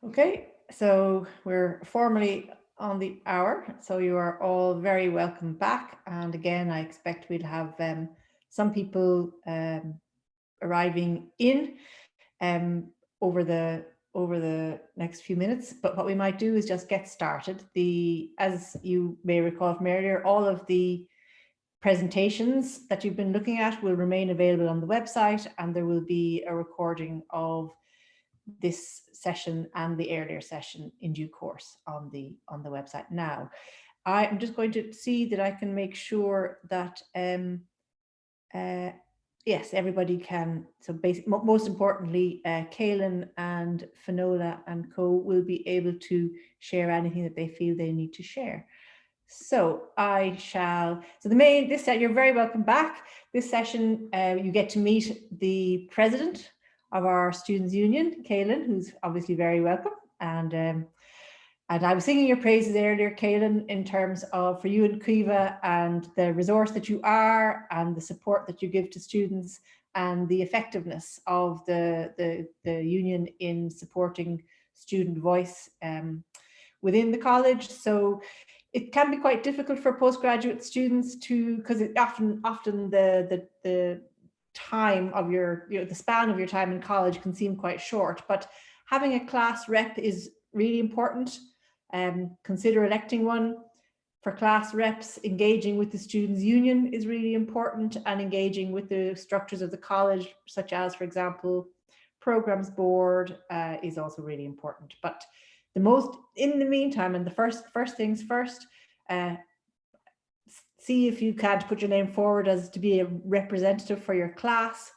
Okay, so we're formally on the hour, so you are all very welcome back. And again, I expect we'll have some people arriving in over the next few minutes. But what we might do is just get started. As you may recall from earlier, all of the presentations that you've been looking at will remain available on the website, and there will be a recording of this session and the earlier session in due course on the website. Now, I'm just going to see that I can make sure that yes, everybody can. So basically, most importantly, Kaylin and Finola and co will be able to share anything that they feel they need to share. So this set, you're very welcome back. This session, you get to meet the president of our Students' Union, Kaylin, who's obviously very welcome. And I was singing your praises earlier, Kaylin, in terms of for you and Kiva and the resource that you are and the support that you give to students and the effectiveness of the union in supporting student voice within the college. So it can be quite difficult for postgraduate students because it often the time of the span of your time in college can seem quite short, but having a class rep is really important. Consider electing one. For class reps, engaging with the Students' Union is really important, and engaging with the structures of the college, such as, for example, programs board, is also really important. But in the meantime, and the first things first, see if you can put your name forward as to be a representative for your class,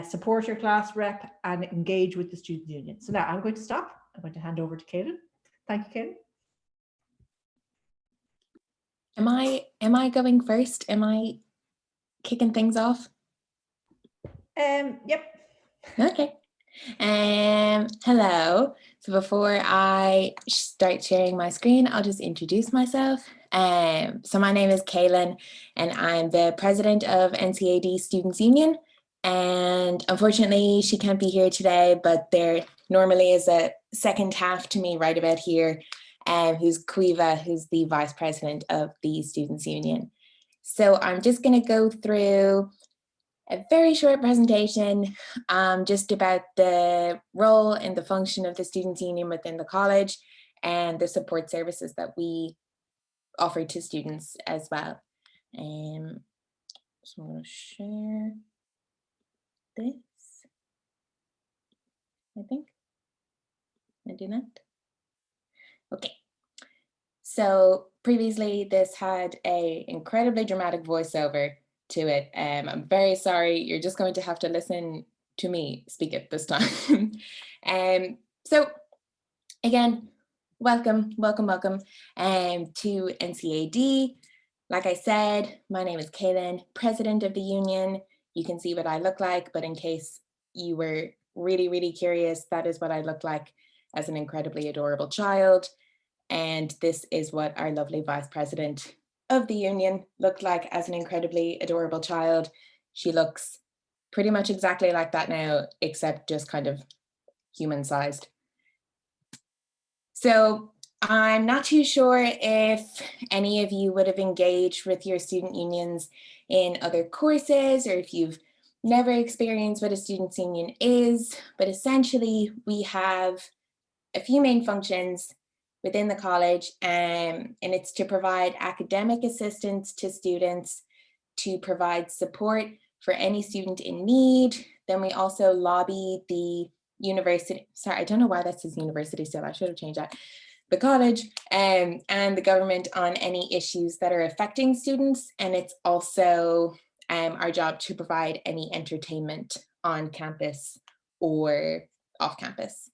support your class rep, and engage with the Student Union. So now I'm going to stop. I'm going to hand over to Kaylin. Thank you, Kaylin. Am I going first? Am I kicking things off? Yep. Okay. Hello. So before I start sharing my screen, I'll just introduce myself. So my name is Kaylin, and I'm the president of NCAD Students' Union. And unfortunately, she can't be here today, but there normally is a second half to me right about here, who's Quiva, who's the vice president of the Students' Union. So I'm just going to go through a very short presentation just about the role and the function of the Students' Union within the college and the support services that we offer to students as well. So I'm going to share this, I think. Can I do that? Okay. So previously this had an incredibly dramatic voiceover to it. I'm very sorry, you're just going to have to listen to me speak it this time. So again, welcome to NCAD. Like I said, my name is Kaylin, president of the union. You can see what I look like, but in case you were really, really curious, that is what I look like as an incredibly adorable child. And this is what our lovely vice president of the union looked like as an incredibly adorable child. She looks pretty much exactly like that now, except just kind of human-sized. So I'm not too sure if any of you would have engaged with your student unions in other courses, or if you've never experienced what a student's union is, but essentially we have a few main functions within the college, and it's to provide academic assistance to students, to provide support for any student in need. Then we also lobby the university, sorry, I don't know why that says university still, I should have changed that, the college and the government on any issues that are affecting students. And it's also our job to provide any entertainment on campus or off campus.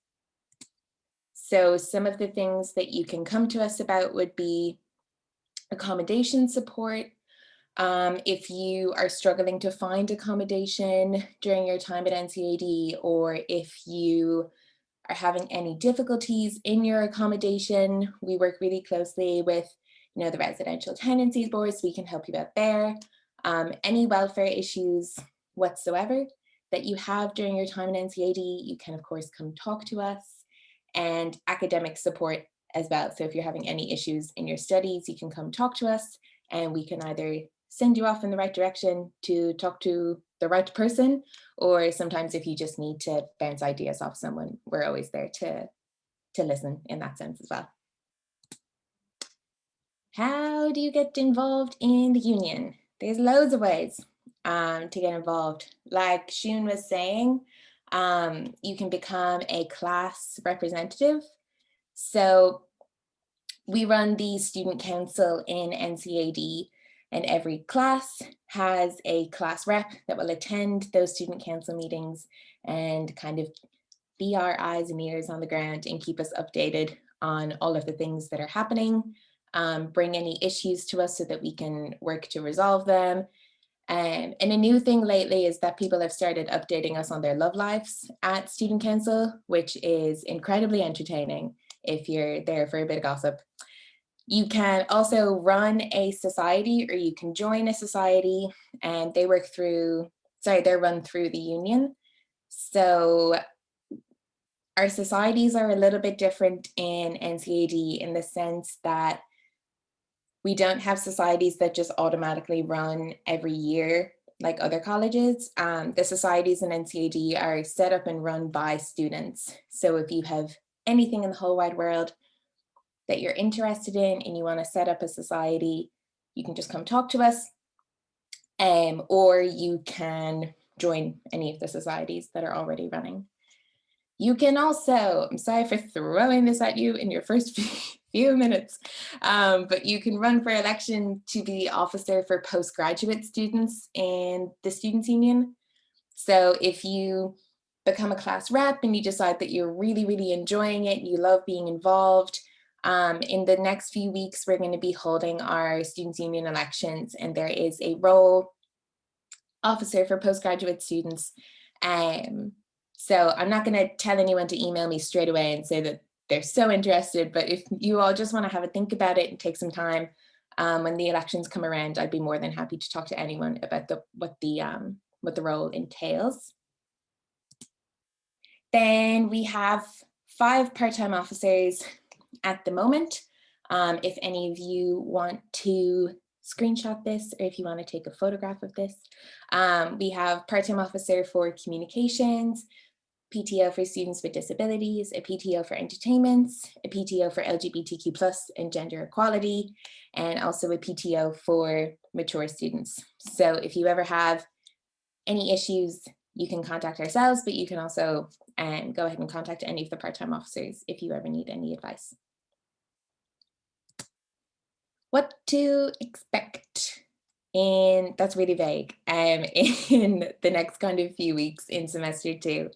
So some of the things that you can come to us about would be accommodation support. If you are struggling to find accommodation during your time at NCAD, or if you are having any difficulties in your accommodation, we work really closely with the residential tenancies boards, so we can help you out there. Any welfare issues whatsoever that you have during your time at NCAD, you can of course come talk to us. and academic support as well. So if you're having any issues in your studies, you can come talk to us and we can either send you off in the right direction to talk to the right person, or sometimes if you just need to bounce ideas off someone, we're always there to listen in that sense as well. How do you get involved in the union? There's loads of ways to get involved. Like Shun was saying, you can become a class representative. So we run the student council in NCAD, and every class has a class rep that will attend those student council meetings and kind of be our eyes and ears on the ground and keep us updated on all of the things that are happening, bring any issues to us so that we can work to resolve them. And a new thing lately is that people have started updating us on their love lives at Student Council, which is incredibly entertaining if you're there for a bit of gossip. You can also run a society, or you can join a society, and they're run through the union. So our societies are a little bit different in NCAD in the sense that we don't have societies that just automatically run every year like other colleges. The societies in NCAD are set up and run by students. So if you have anything in the whole wide world that you're interested in and you want to set up a society, you can just come talk to us, or you can join any of the societies that are already running. You can also, I'm sorry for throwing this at you in your first few minutes, but you can run for election to be officer for postgraduate students in the Students' Union. So if you become a class rep and you decide that you're really, really enjoying it, you love being involved, in the next few weeks, we're going to be holding our Students' Union elections, and there is a role officer for postgraduate students. So I'm not going to tell anyone to email me straight away and say that they're so interested, but if you all just want to have a think about it and take some time, when the elections come around, I'd be more than happy to talk to anyone about what the role entails. Then we have 5 part-time officers at the moment. If any of you want to screenshot this, or if you want to take a photograph of this, we have part-time officer for communications, PTO for students with disabilities, a PTO for entertainments, a PTO for LGBTQ+ and gender equality, and also a PTO for mature students. So if you ever have any issues, you can contact ourselves, but you can also go ahead and contact any of the part-time officers if you ever need any advice. What to expect that's really vague, in the next kind of few weeks in semester 2.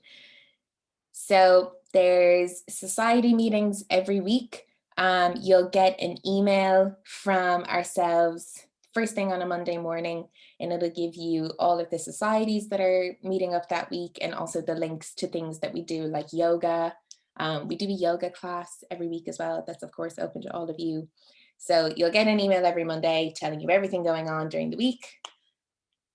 So there's society meetings every week. You'll get an email from ourselves first thing on a Monday morning, and it'll give you all of the societies that are meeting up that week, and also the links to things that we do, like yoga. We do a yoga class every week as well. That's of course open to all of you. So you'll get an email every Monday telling you everything going on during the week.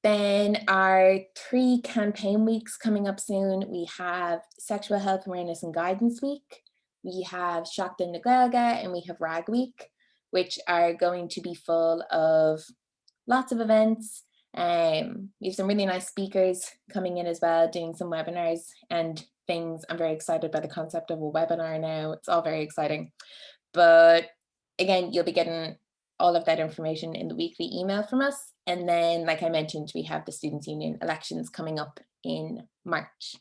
Then our 3 campaign weeks coming up soon. We have Sexual Health Awareness and Guidance Week. We have Seachtain na Gaeilge, and we have RAG Week, which are going to be full of lots of events. We have some really nice speakers coming in as well, doing some webinars and things. I'm very excited by the concept of a webinar now. It's all very exciting. But again, you'll be getting all of that information in the weekly email from us. And then, like I mentioned, we have the Students' Union elections coming up in March.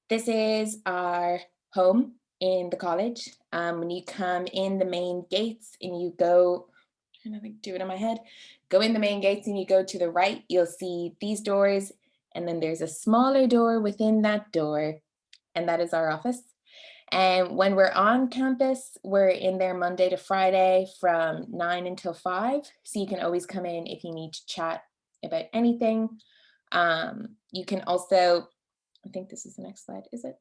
This is our home in the college. When you come in the main gates and you go, I'm trying to do it in my head, go in the main gates and you go to the right, you'll see these doors. And then there's a smaller door within that door, and that is our office. And when we're on campus, we're in there Monday to Friday from 9 until 5. So you can always come in if you need to chat about anything. You can also, I think this is the next slide, is it?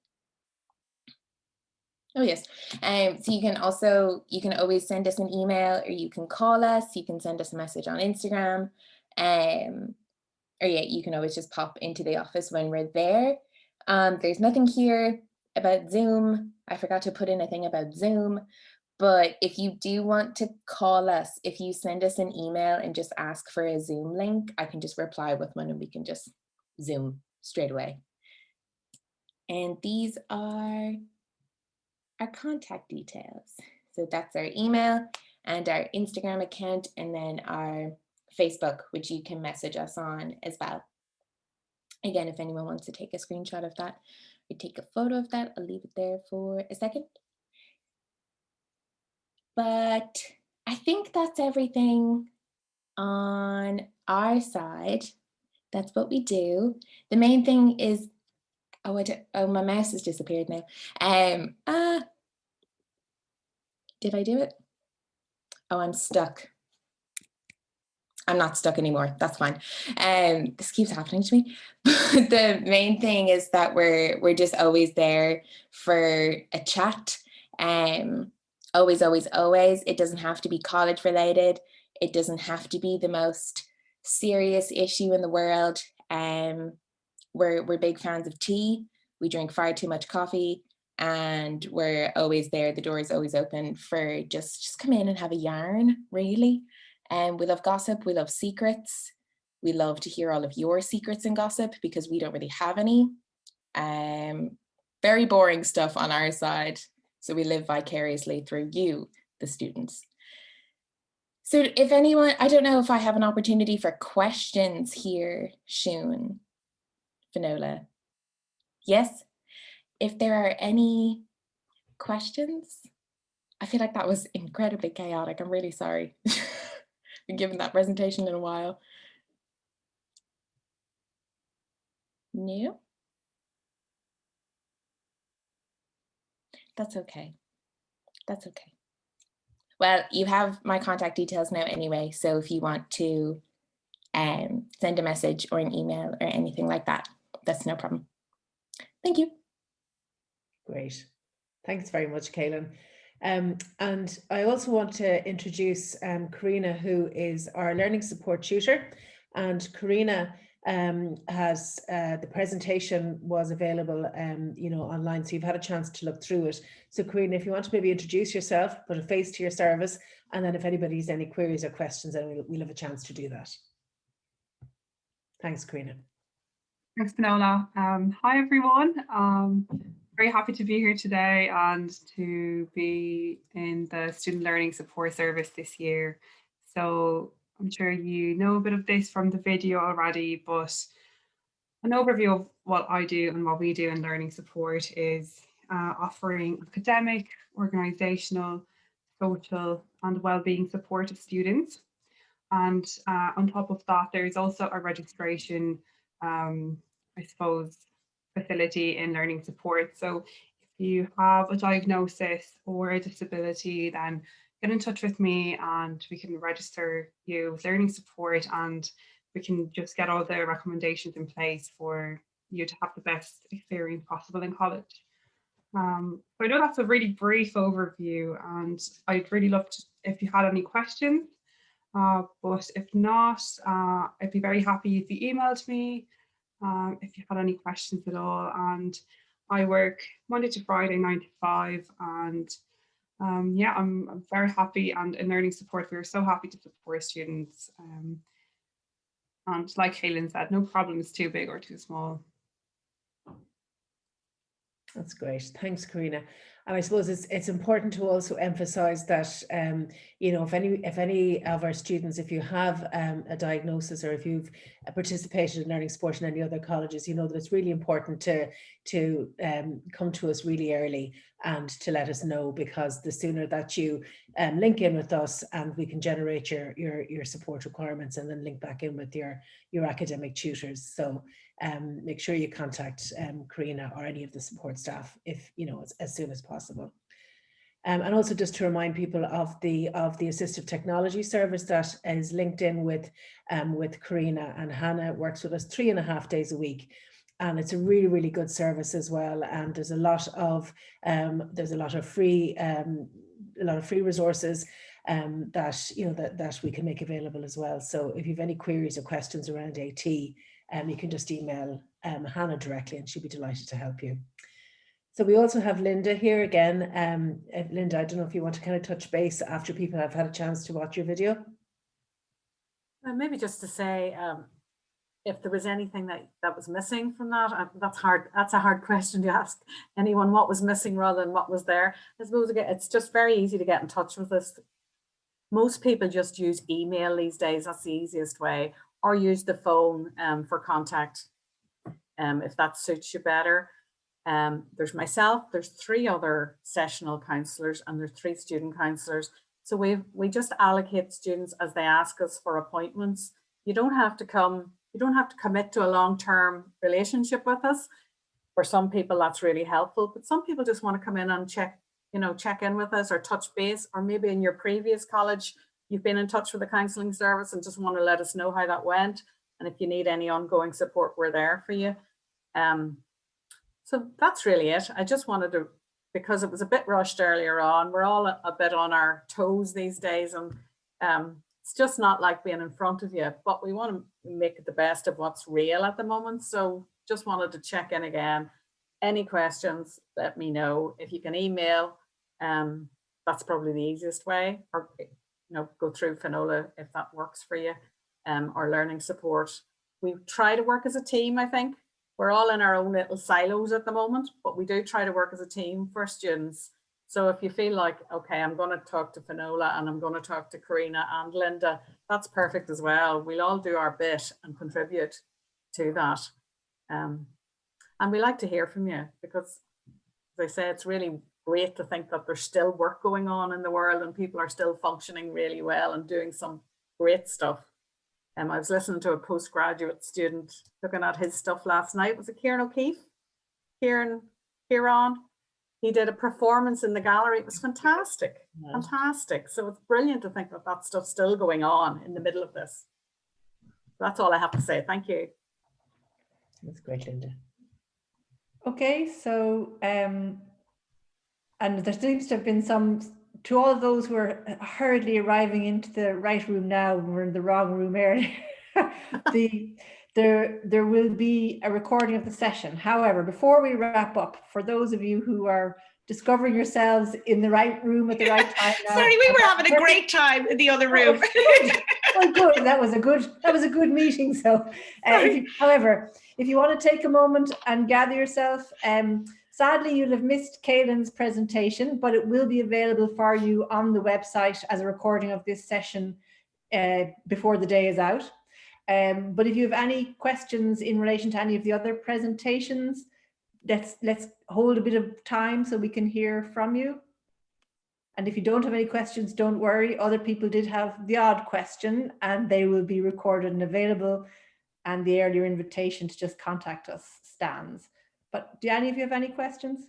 Oh yes. So you can always send us an email, or you can call us, you can send us a message on Instagram. Or yeah, you can always just pop into the office when we're there. There's nothing here about Zoom, I forgot to put in a thing about Zoom, but if you do want to call us, if you send us an email and just ask for a Zoom link, I can just reply with one and we can just Zoom straight away. And these are our contact details. So that's our email and our Instagram account, and then our Facebook, which you can message us on as well. Again, if anyone wants to take a screenshot of that or take a photo of that, I'll leave it there for a second. But I think that's everything on our side. That's what we do. The main thing is, oh, my mouse has disappeared now. Did I do it? Oh, I'm stuck. I'm not stuck anymore. That's fine. This keeps happening to me. The main thing is that we're just always there for a chat. Always, always, always. It doesn't have to be college related. It doesn't have to be the most serious issue in the world. We're big fans of tea. We drink far too much coffee, and we're always there. The door is always open for just come in and have a yarn, really. And we love gossip, we love secrets. We love to hear all of your secrets and gossip because we don't really have any. Very boring stuff on our side. So we live vicariously through you, the students. So if anyone, I don't know if I have an opportunity for questions here, Shun, Finola. Yes, if there are any questions. I feel like that was incredibly chaotic. I'm really sorry. Been given that presentation in a while. No? That's okay. That's okay. Well, you have my contact details now anyway, so if you want to send a message or an email or anything like that, that's no problem. Thank you. Great. Thanks very much, Kaylin. And I also want to introduce Karina, who is our learning support tutor. And Karina has the presentation was available, online, so you've had a chance to look through it. So Karina, if you want to maybe introduce yourself, put a face to your service, and then if anybody has any queries or questions, then we'll have a chance to do that. Thanks, Karina. Thanks, Finola. Hi, everyone. Very happy to be here today and to be in the Student Learning Support Service this year. So I'm sure you know a bit of this from the video already, but an overview of what I do and what we do in learning support is offering academic, organisational, social and wellbeing support to students. And on top of that, there's also a registration, I suppose, facility in learning support. So if you have a diagnosis or a disability, then get in touch with me and we can register you with learning support, and we can just get all the recommendations in place for you to have the best experience possible in college. So I know that's a really brief overview, and I'd really love to, if you had any questions, but if not, I'd be very happy if you emailed me if you had any questions at all. And I work Monday to Friday, 9 to 5. And yeah, I'm very happy. And in learning support, we're so happy to support students. And like Kaylin said, no problem is too big or too small. That's great. Thanks, Karina. And I suppose it's important to also emphasize that, if any of our students, if you have a diagnosis or if you've participated in learning support in any other colleges, you know that it's really important to come to us really early and to let us know, because the sooner that you link in with us and we can generate your support requirements and then link back in with your academic tutors. So make sure you contact Karina or any of the support staff as soon as possible. And also just to remind people of the assistive technology service that is linked in with Karina, and Hannah works with us 3.5 days a week. And it's a really, really good service as well. And there's a lot of free resources that we can make available as well. So if you have any queries or questions around AT, you can just email Hannah directly and she'll be delighted to help you. So we also have Linda here again. Linda, I don't know if you want to kind of touch base after people have had a chance to watch your video. Maybe just to say, if there was anything that was missing from that, that's hard. That's a hard question to ask anyone, what was missing rather than what was there. I suppose it's just very easy to get in touch with us. Most people just use email these days. That's the easiest way, or use the phone for contact if that suits you better. There's myself, there's 3 other sessional counsellors, and there's 3 student counsellors. So we just allocate students as they ask us for appointments. You don't have to commit to a long-term relationship with us. For some people that's really helpful, but some people just want to come in and check in with us or touch base, or maybe in your previous college you've been in touch with the counselling service and just want to let us know how that went. And if you need any ongoing support, we're there for you. So that's really it. I just wanted to, because it was a bit rushed earlier on, we're all a bit on our toes these days, and it's just not like being in front of you, but we want to make it the best of what's real at the moment. So just wanted to check in again. Any questions, let me know. If you can email, that's probably the easiest way, or go through Finola if that works for you, or learning support. We try to work as a team, I think. We're all in our own little silos at the moment, but we do try to work as a team for students. So if you feel like, okay, I'm going to talk to Finola and I'm going to talk to Karina and Linda, that's perfect as well. We'll all do our bit and contribute to that. And we like to hear from you, because, as I say, it's really great to think that there's still work going on in the world and people are still functioning really well and doing some great stuff. I was listening to a postgraduate student looking at his stuff last night. Was it Kieran O'Keefe? Kieran? He did a performance in the gallery. It was fantastic, fantastic. So it's brilliant to think that that stuff's still going on in the middle of this. That's all I have to say. Thank you. That's great, Linda. Okay, so and there seems to have been some, to all of those who are hurriedly arriving into the right room now, we're in the wrong room earlier. There will be a recording of the session. However, before we wrap up, for those of you who are discovering yourselves in the right room at the right time now. Sorry, we were having a great time in the other room. Oh, good. That was a good meeting. So, however, if you want to take a moment and gather yourself, sadly, you'll have missed Caelan's presentation, but it will be available for you on the website as a recording of this session before the day is out. But if you have any questions in relation to any of the other presentations, let's hold a bit of time so we can hear from you. And if you don't have any questions, don't worry. Other people did have the odd question, and they will be recorded and available. And the earlier invitation to just contact us stands. But do any of you have any questions?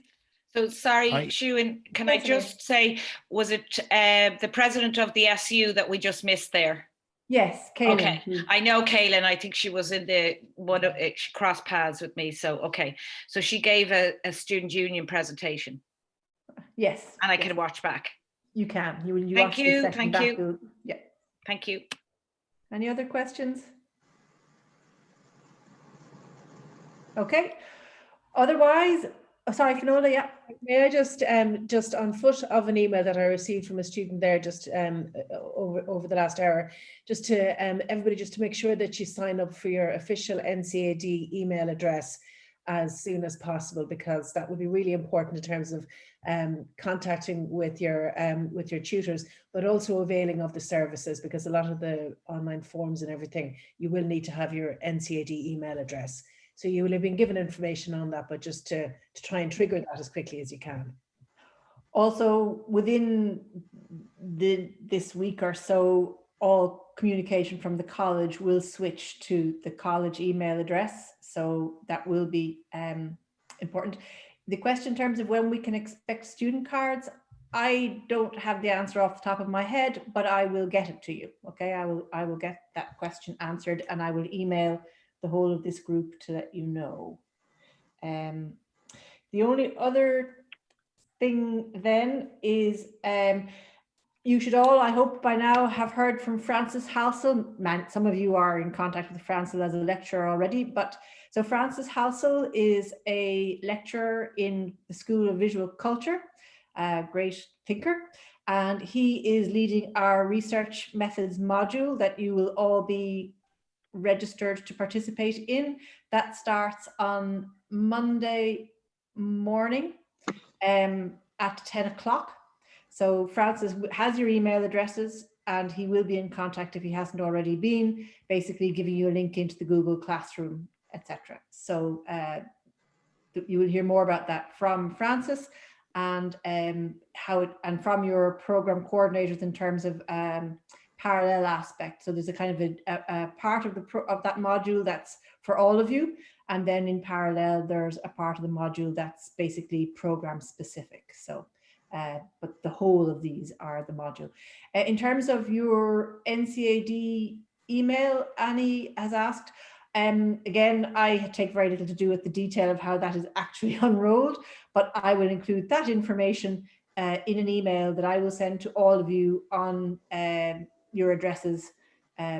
So sorry, Shuan, can I just say, was it the president of the SU that we just missed there? Yes, Caelan. Okay, I know Caelan. I think she was in the one. She crossed paths with me. So okay, so she gave a student union presentation. Yes, and I can watch back. You can. You thank you. Thank you. Yeah. Thank you. Any other questions? Okay. Otherwise, sorry, Finola, yeah. May I just on foot of an email that I received from a student there just over the last hour, just to everybody, just to make sure that you sign up for your official NCAD email address as soon as possible, because that would be really important in terms of contacting with your tutors, but also availing of the services, because a lot of the online forms and everything, you will need to have your NCAD email address. So you will have been given information on that, but just to try and trigger that as quickly as you can. Also, within this week or so, all communication from the college will switch to the college email address. So that will be important. The question in terms of when we can expect student cards, I don't have the answer off the top of my head, but I will get it to you. Okay, I will get that question answered, and I will email the whole of this group to let you know. The only other thing then is You should all, I hope by now, have heard from Frances Halsell. Some of you are in contact with Frances as a lecturer already, but so Frances Halsell is a lecturer in the School of Visual Culture, a great thinker, and he is leading our research methods module that you will all be registered to participate in. That starts on Monday morning at 10 o'clock. So Francis has your email addresses and he will be in contact if he hasn't already been, basically giving you a link into the Google Classroom, etc. So you will hear more about that from Francis and from your program coordinators in terms of parallel aspect. So there's a kind of a part of that module that's for all of you, and then in parallel there's a part of the module that's basically program specific. So but the whole of these are the module. In terms of your NCAD email, Annie has asked, again, I take very little to do with the detail of how that is actually unrolled, but I will include that information in an email that I will send to all of you on your addresses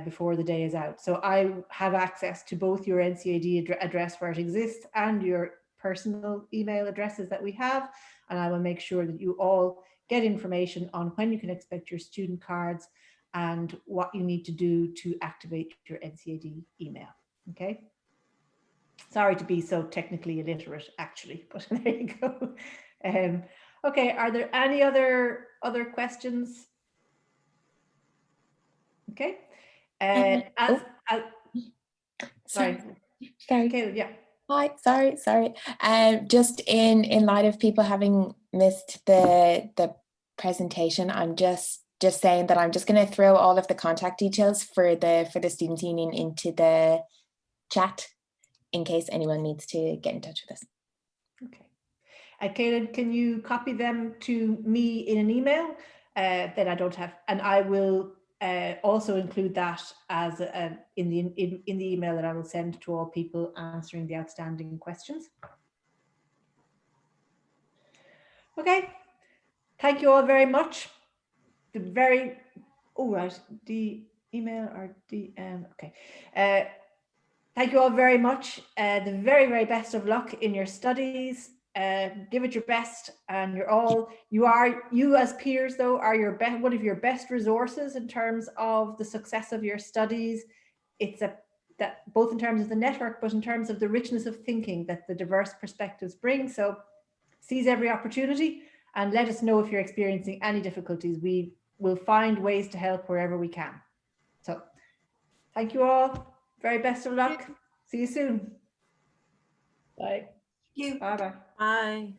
before the day is out. So I have access to both your NCAD address where it exists and your personal email addresses that we have, and I will make sure that you all get information on when you can expect your student cards and what you need to do to activate your NCAD email. Okay. Sorry to be so technically illiterate, actually, but there you go. Okay, are there any other questions? Okay. Sorry. Caleb, yeah. Hi, sorry. Just in light of people having missed the presentation, I'm just saying that I'm just going to throw all of the contact details for the Students' Union into the chat in case anyone needs to get in touch with us. Okay. Caleb, can you copy them to me in an email that I don't have, and I will also include that as in the email that I will send to all people answering the outstanding questions. Okay, thank you all very much. The email or DM. Okay. Thank you all very much. The very, very best of luck in your studies. Give it your best, and you as peers though are one of your best resources in terms of the success of your studies. It's that both in terms of the network, but in terms of the richness of thinking that the diverse perspectives bring. So seize every opportunity and let us know if you're experiencing any difficulties. We will find ways to help wherever we can. So thank you all. Very best of luck. See you soon. Bye. Bye-bye. Bye.